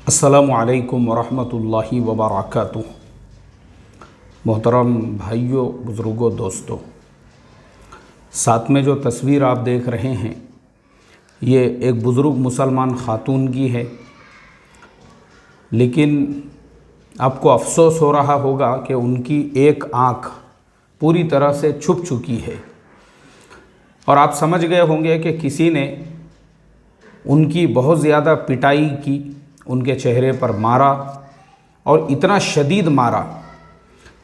अस्सलामु अलैकुम वरहमतुल्लाहि वबरकातुहू। मोहतरम भाइयों, बुज़ुर्गों, दोस्तों, साथ में जो तस्वीर आप देख रहे हैं ये एक बुज़ुर्ग मुसलमान ख़ातून की है। लेकिन आपको अफ़सोस हो रहा होगा कि उनकी एक आँख पूरी तरह से छुप चुकी है और आप समझ गए होंगे कि किसी ने उनकी बहुत ज़्यादा पिटाई की, उनके चेहरे पर मारा और इतना शदीद मारा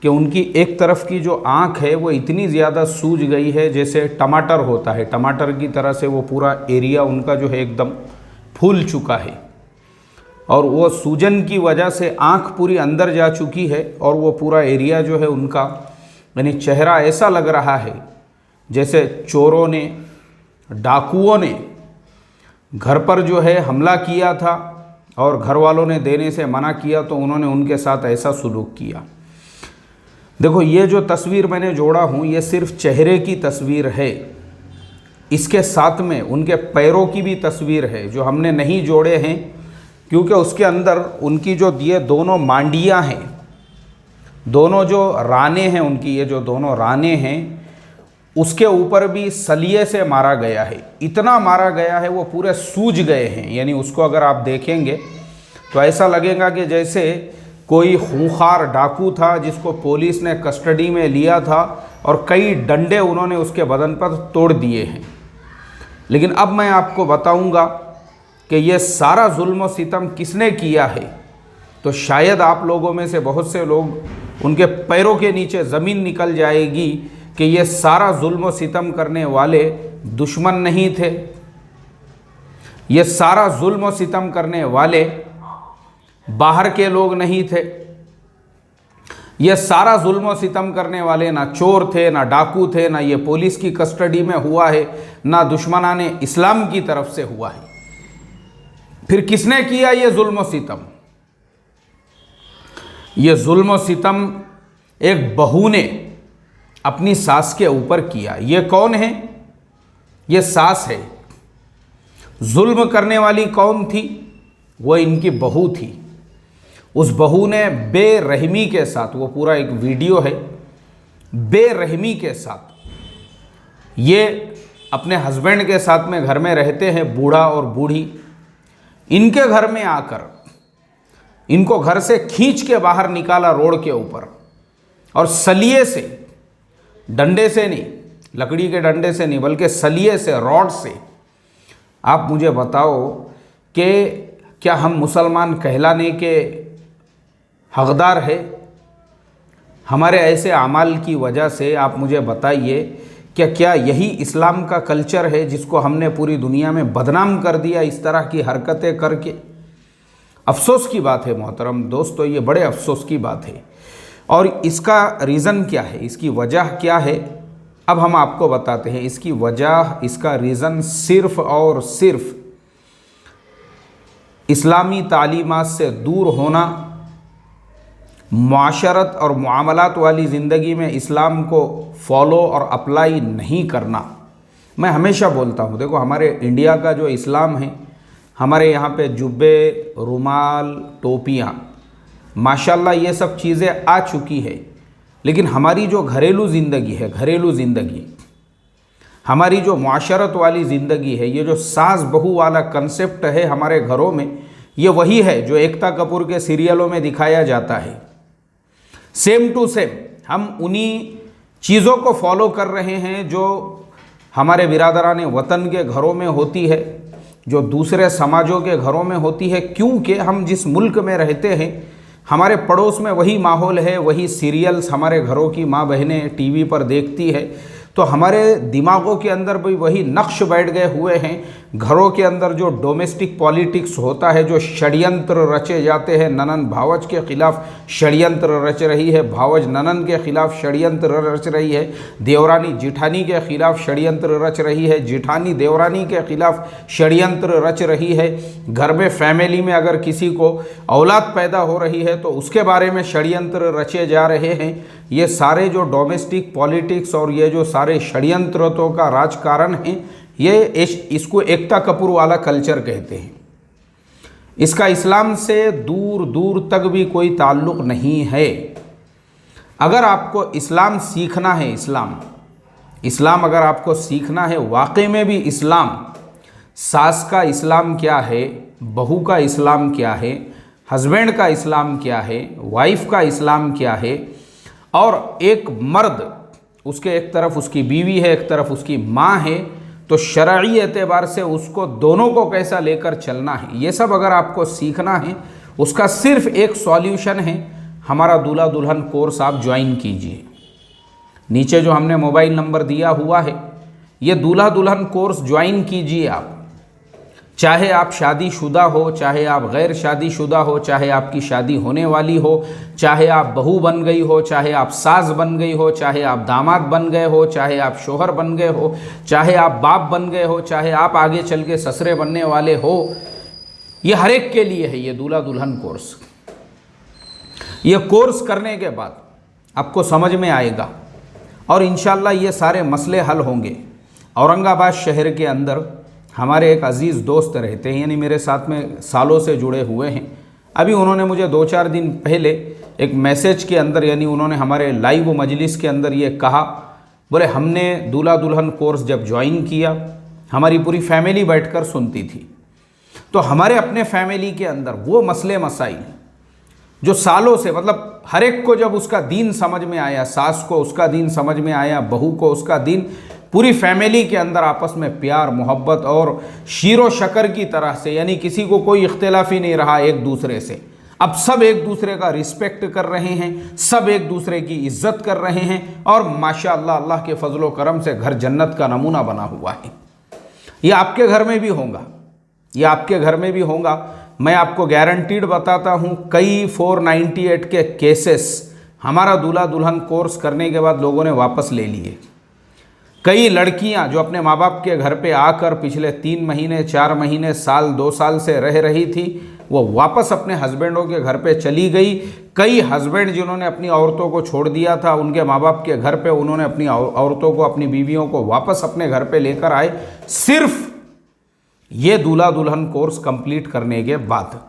कि उनकी एक तरफ की जो आँख है वो इतनी ज़्यादा सूज गई है जैसे टमाटर होता है, टमाटर की तरह से वो पूरा एरिया उनका जो है एकदम फूल चुका है और वो सूजन की वजह से आँख पूरी अंदर जा चुकी है और वो पूरा एरिया जो है उनका यानी चेहरा ऐसा लग रहा है जैसे चोरों ने, डाकुओं ने घर पर जो है हमला किया था और घर वालों ने देने से मना किया तो उन्होंने उनके साथ ऐसा सुलूक किया। देखो, ये जो तस्वीर मैंने जोड़ा हूँ ये सिर्फ चेहरे की तस्वीर है, इसके साथ में उनके पैरों की भी तस्वीर है जो हमने नहीं जोड़े हैं क्योंकि उसके अंदर उनकी जो ये दोनों मांडियाँ हैं, दोनों जो रानें हैं उनकी, ये जो दोनों रानें हैं उसके ऊपर भी सलिए से मारा गया है। इतना मारा गया है वो पूरे सूज गए हैं, यानी उसको अगर आप देखेंगे तो ऐसा लगेगा कि जैसे कोई खूंखार डाकू था जिसको पुलिस ने कस्टडी में लिया था और कई डंडे उन्होंने उसके बदन पर तोड़ दिए हैं। लेकिन अब मैं आपको बताऊंगा कि ये सारा जुल्म सितम किसने किया है, तो शायद आप लोगों में से बहुत से लोग उनके पैरों के नीचे ज़मीन निकल जाएगी कि ये सारा जुल्म सितम करने वाले दुश्मन नहीं थे, ये सारा जुल्म सितम करने वाले बाहर के लोग नहीं थे, ये सारा जुल्म सितम करने वाले ना चोर थे, ना डाकू थे, ना ये पुलिस की कस्टडी में हुआ है, ना दुश्मनाने इस्लाम की तरफ से हुआ है। फिर किसने किया ये जुल्म सितम? ये जुल्म सितम एक बहू ने अपनी सास के ऊपर किया। ये कौन है? ये सास है। जुल्म करने वाली कौन थी? वो इनकी बहू थी। उस बहू ने बेरहमी के साथ, वो पूरा एक वीडियो है, बेरहमी के साथ ये अपने हस्बैंड के साथ में घर में रहते हैं, बूढ़ा और बूढ़ी, इनके घर में आकर इनको घर से खींच के बाहर निकाला रोड के ऊपर और सलिए से, डंडे से नहीं, लकड़ी के डंडे से नहीं बल्कि सलिए से, रॉड से। आप मुझे बताओ कि क्या हम मुसलमान कहलाने के हकदार है? हमारे ऐसे अमाल की वजह से आप मुझे बताइए क्या यही इस्लाम का कल्चर है जिसको हमने पूरी दुनिया में बदनाम कर दिया इस तरह की हरकतें करके? अफसोस की बात है मोहतरम दोस्तों, ये बड़े अफसोस की बात है। और इसका रीज़न क्या है, इसकी वजह क्या है, अब हम आपको बताते हैं। इसकी वजह, इसका रीज़न सिर्फ़ और सिर्फ इस्लामी तालीमात से दूर होना, मुआशरत और मुआमलात वाली ज़िंदगी में इस्लाम को फॉलो और अप्लाई नहीं करना। मैं हमेशा बोलता हूँ, देखो हमारे इंडिया का जो इस्लाम है, हमारे यहाँ पे जुब्बे, रुमाल, टोपियाँ, माशाल्लाह ये सब चीज़ें आ चुकी है। लेकिन हमारी जो घरेलू ज़िंदगी है, घरेलू ज़िंदगी, हमारी जो मुआशरत वाली ज़िंदगी है, ये जो सास बहू वाला कंसेप्ट है हमारे घरों में, ये वही है जो एकता कपूर के सीरियलों में दिखाया जाता है। सेम टू सेम हम उन्हीं चीज़ों को फॉलो कर रहे हैं जो हमारे बिरादरान वतन के घरों में होती है, जो दूसरे समाजों के घरों में होती है, क्योंकि हम जिस मुल्क में रहते हैं हमारे पड़ोस में वही माहौल है, वही सीरियल्स हमारे घरों की माँ बहनें टीवी पर देखती है, तो हमारे दिमागों के अंदर भी वही नक्श बैठ गए हुए हैं। घरों के अंदर जो डोमेस्टिक पॉलिटिक्स होता है, जो षड्यंत्र रचे जाते हैं, ननन भावज के ख़िलाफ़ षड्यंत्र रच रही है, भावज ननन के ख़िलाफ़ षड्यंत्र रच रही है, देवरानी जिठानी के ख़िलाफ़ षड्यंत्र रच रही है, जिठानी देवरानी के ख़िलाफ़ षड्यंत्र रच रही है। घर में फैमिली में अगर किसी को औलाद पैदा हो रही है तो उसके बारे में षड्यंत्र रचे जा रहे हैं। ये सारे जो डोमेस्टिक पॉलिटिक्स और ये जो सारे षड्यंत्रों का राजकारण है, ये इसको एकता कपूर वाला कल्चर कहते हैं। इसका इस्लाम से दूर दूर तक भी कोई ताल्लुक़ नहीं है। अगर आपको इस्लाम सीखना है, इस्लाम अगर आपको सीखना है वाकई में भी इस्लाम, सास का इस्लाम क्या है, बहू का इस्लाम क्या है, हस्बैंड का इस्लाम क्या है, वाइफ का इस्लाम क्या है, और एक मर्द उसके एक तरफ उसकी बीवी है, एक तरफ उसकी माँ है, तो शरई एतबार से उसको दोनों को कैसा लेकर चलना है, ये सब अगर आपको सीखना है, उसका सिर्फ एक सॉल्यूशन है, हमारा दूल्हा दुल्हन कोर्स आप ज्वाइन कीजिए। नीचे जो हमने मोबाइल नंबर दिया हुआ है, ये दूल्हा दुल्हन कोर्स ज्वाइन कीजिए आप। चाहे आप शादीशुदा हो, चाहे आप गैर शादीशुदा हो, चाहे आपकी शादी होने वाली हो, चाहे आप बहू बन गई हो, चाहे आप सास बन गई हो, चाहे आप दामाद बन गए हो, चाहे आप शोहर बन गए हो, चाहे आप बाप बन गए हो, चाहे आप आगे चल के ससुरे बनने वाले हो, ये हर एक के लिए है ये दूल्हा दुल्हन कोर्स। ये कोर्स करने के बाद आपको समझ में आएगा और इंशाल्लाह ये सारे मसले हल होंगे। औरंगाबाद शहर के अंदर हमारे एक अज़ीज़ दोस्त रहते हैं, यानी मेरे साथ में सालों से जुड़े हुए हैं। अभी उन्होंने मुझे 2-4 दिन पहले एक मैसेज के अंदर, यानी उन्होंने हमारे लाइव मजलिस के अंदर ये कहा, बोले हमने दूल्हा दुल्हन कोर्स जब ज्वाइन किया, हमारी पूरी फैमिली बैठकर सुनती थी, तो हमारे अपने फैमिली के अंदर वो मसले मसाइल जो सालों से, मतलब हर एक को जब उसका दीन समझ में आया, सास को उसका दीन समझ में आया, बहू को उसका दीन, पूरी फैमिली के अंदर आपस में प्यार मोहब्बत और शीरो शकर की तरह से, यानी किसी को कोई इख्तिलाफ ही नहीं रहा एक दूसरे से। अब सब एक दूसरे का रिस्पेक्ट कर रहे हैं, सब एक दूसरे की इज्जत कर रहे हैं और माशाअल्लाह अल्लाह के फजलो करम से घर जन्नत का नमूना बना हुआ है। ये आपके घर में भी होगा, ये आपके घर में भी होगा। मैं आपको गारंटीड बताता हूँ, कई 498 के केसेस हमारा दूल्हा दुल्हन कोर्स करने के बाद लोगों ने वापस ले लिए। कई लड़कियां जो अपने माँ बाप के घर पे आकर पिछले 3 महीने 4 महीने साल 2 साल से रह रही थी, वो वापस अपने हस्बैंडों के घर पे चली गई। कई हस्बैंड जिन्होंने अपनी औरतों को छोड़ दिया था उनके माँ बाप के घर पे, उन्होंने अपनी औरतों को, अपनी बीवियों को वापस अपने घर पे लेकर आए, सिर्फ ये दूल्हा दुल्हन कोर्स कंप्लीट करने के बाद।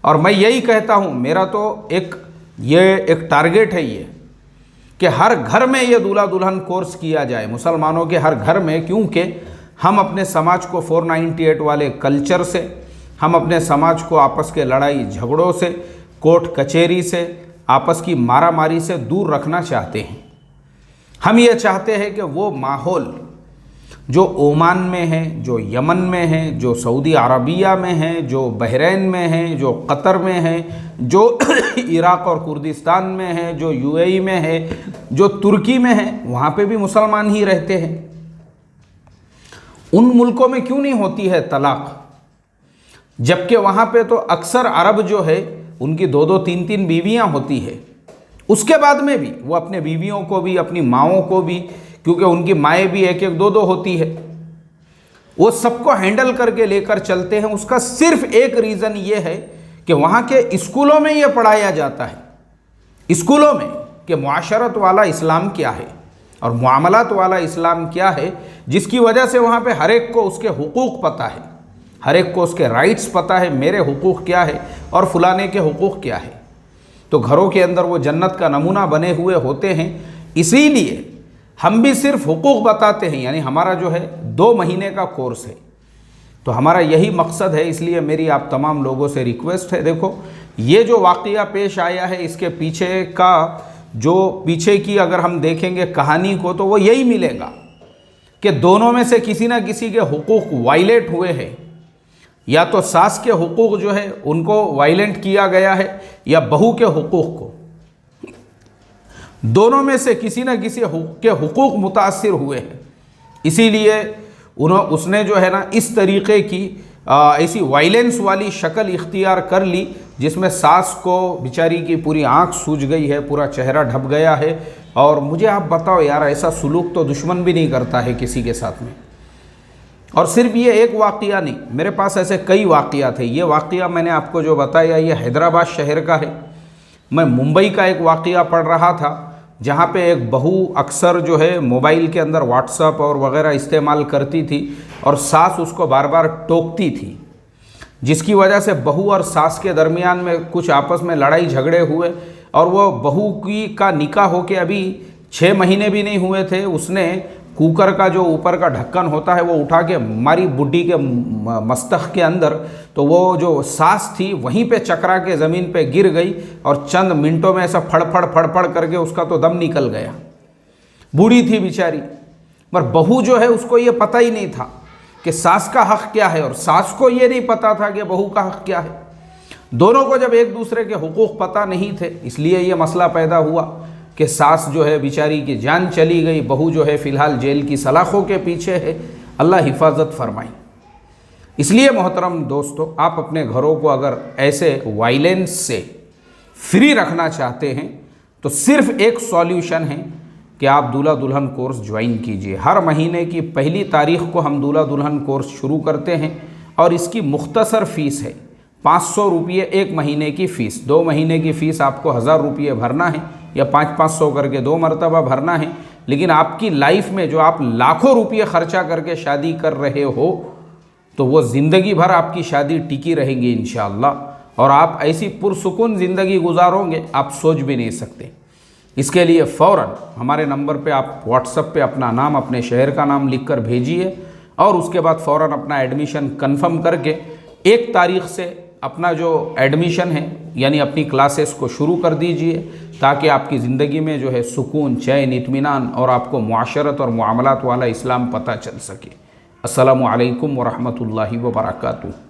और मैं यही कहता हूँ, मेरा तो एक टारगेट है ये कि हर घर में ये दूल्हा दुल्हन कोर्स किया जाए, मुसलमानों के हर घर में, क्योंकि हम अपने समाज को 498 वाले कल्चर से, हम अपने समाज को आपस के लड़ाई झगड़ों से, कोर्ट कचहरी से, आपस की मारामारी से दूर रखना चाहते हैं। हम ये चाहते हैं कि वो माहौल जो ओमान में है, जो यमन में है, जो सऊदी अरबिया में है, जो बहरीन में है, जो कतर में है, जो इराक़ और कुर्दिस्तान में है, जो यूएई में है, जो तुर्की में है, वहाँ पे भी मुसलमान ही रहते हैं। उन मुल्कों में क्यों नहीं होती है तलाक़, जबकि वहाँ पे तो अक्सर अरब जो है उनकी 2-2 3-3 बीवियाँ होती है। उसके बाद में भी वो अपने बीवियों को भी, अपनी माओं को भी, क्योंकि उनकी माएँ भी 1-1 2-2 होती है, वो सबको हैंडल करके लेकर चलते हैं। उसका सिर्फ एक रीज़न ये है कि वहाँ के स्कूलों में ये पढ़ाया जाता है, स्कूलों में, कि मुआशरत वाला इस्लाम क्या है और मुआमलात वाला इस्लाम क्या है, जिसकी वजह से वहाँ पे हर एक को उसके हुकूक पता है, हर एक को उसके राइट्स पता है, मेरे हुकूक क्या है और फलाने के हुकूक क्या है। तो घरों के अंदर वो जन्नत का नमूना बने हुए होते हैं। इसीलिए हम भी सिर्फ हुकूक बताते हैं, यानी हमारा जो है 2 महीने का कोर्स है, तो हमारा यही मकसद है। इसलिए मेरी आप तमाम लोगों से रिक्वेस्ट है, देखो ये जो वाक़या पेश आया है, इसके पीछे का जो पीछे की अगर हम देखेंगे कहानी को, तो वो यही मिलेगा कि दोनों में से किसी ना किसी के हुकूक वायलेट हुए हैं। या तो सास के हुकूक जो है उनको वायलेंट किया गया है, या बहू के हुकूक को, दोनों में से किसी न किसी के हुकूक मुतासिर हुए हैं। इसीलिए उसने जो है ना इस तरीक़े की ऐसी वायलेंस वाली शक्ल इख्तियार कर ली, जिसमें सास को बेचारी की पूरी आंख सूज गई है, पूरा चेहरा ढप गया है। और मुझे आप बताओ यार, ऐसा सुलूक तो दुश्मन भी नहीं करता है किसी के साथ में। और सिर्फ ये एक वाक़या नहीं, मेरे पास ऐसे कई वाक़या थे। ये वाक़या मैंने आपको जो बताया ये हैदराबाद शहर का है। मैं मुंबई का एक वाक़या पढ़ रहा था, जहाँ पे एक बहू अक्सर जो है मोबाइल के अंदर व्हाट्सएप और वगैरह इस्तेमाल करती थी और सास उसको बार बार टोकती थी जिसकी वजह से बहू और सास के दरमियान में कुछ आपस में लड़ाई झगड़े हुए और वो बहू का निकाह होके अभी 6 महीने भी नहीं हुए थे, उसने कुकर का जो ऊपर का ढक्कन होता है वो उठा के मारी बुड्ढी के मस्तक के अंदर, तो वो जो सास थी वहीं पे चकरा के ज़मीन पे गिर गई और चंद मिनटों में ऐसा फड़फड़ करके उसका तो दम निकल गया। बूढ़ी थी बेचारी, पर बहू जो है उसको ये पता ही नहीं था कि सास का हक़ क्या है और सास को ये नहीं पता था कि बहू का हक़ क्या है। दोनों को जब एक दूसरे के हुकूक पता नहीं थे, इसलिए ये मसला पैदा हुआ कि सास जो है बेचारी की जान चली गई, बहू जो है फ़िलहाल जेल की सलाखों के पीछे है। अल्लाह हिफाजत फरमाई। इसलिए मोहतरम दोस्तों, आप अपने घरों को अगर ऐसे वायलेंस से फ्री रखना चाहते हैं तो सिर्फ़ एक सॉल्यूशन है कि आप दूल्हा दुल्हन कोर्स ज्वाइन कीजिए। हर महीने की पहली तारीख़ को हम दूल्हा दुल्हन कोर्स शुरू करते हैं और इसकी मुख्तसर फ़ीस है 500 रुपये 1 महीने की फ़ीस। 2 महीने की फ़ीस आपको 1000 रुपये भरना है या 500 करके 2 मरतबा भरना है। लेकिन आपकी लाइफ में जो आप लाखों रुपये खर्चा करके शादी कर रहे हो तो वो ज़िंदगी भर आपकी शादी टिकी रहेगी इंशाअल्लाह, और आप ऐसी पुरसुकून ज़िंदगी गुजारोगे आप सोच भी नहीं सकते। इसके लिए फ़ौरन हमारे नंबर पे आप व्हाट्सएप पे अपना नाम, अपने शहर का नाम लिखकर भेजिए और उसके बाद फ़ौरन अपना एडमिशन कंफर्म करके 1 तारीख़ से अपना जो एडमिशन है यानी अपनी क्लासेस को शुरू कर दीजिए, ताकि आपकी ज़िंदगी में जो है सुकून, चैन, इत्मीनान और आपको मुआशरत और मुआमलात वाला इस्लाम पता चल सके। अस्सलामु अलैकुम व रहमतुल्लाहि व बरकातुहू।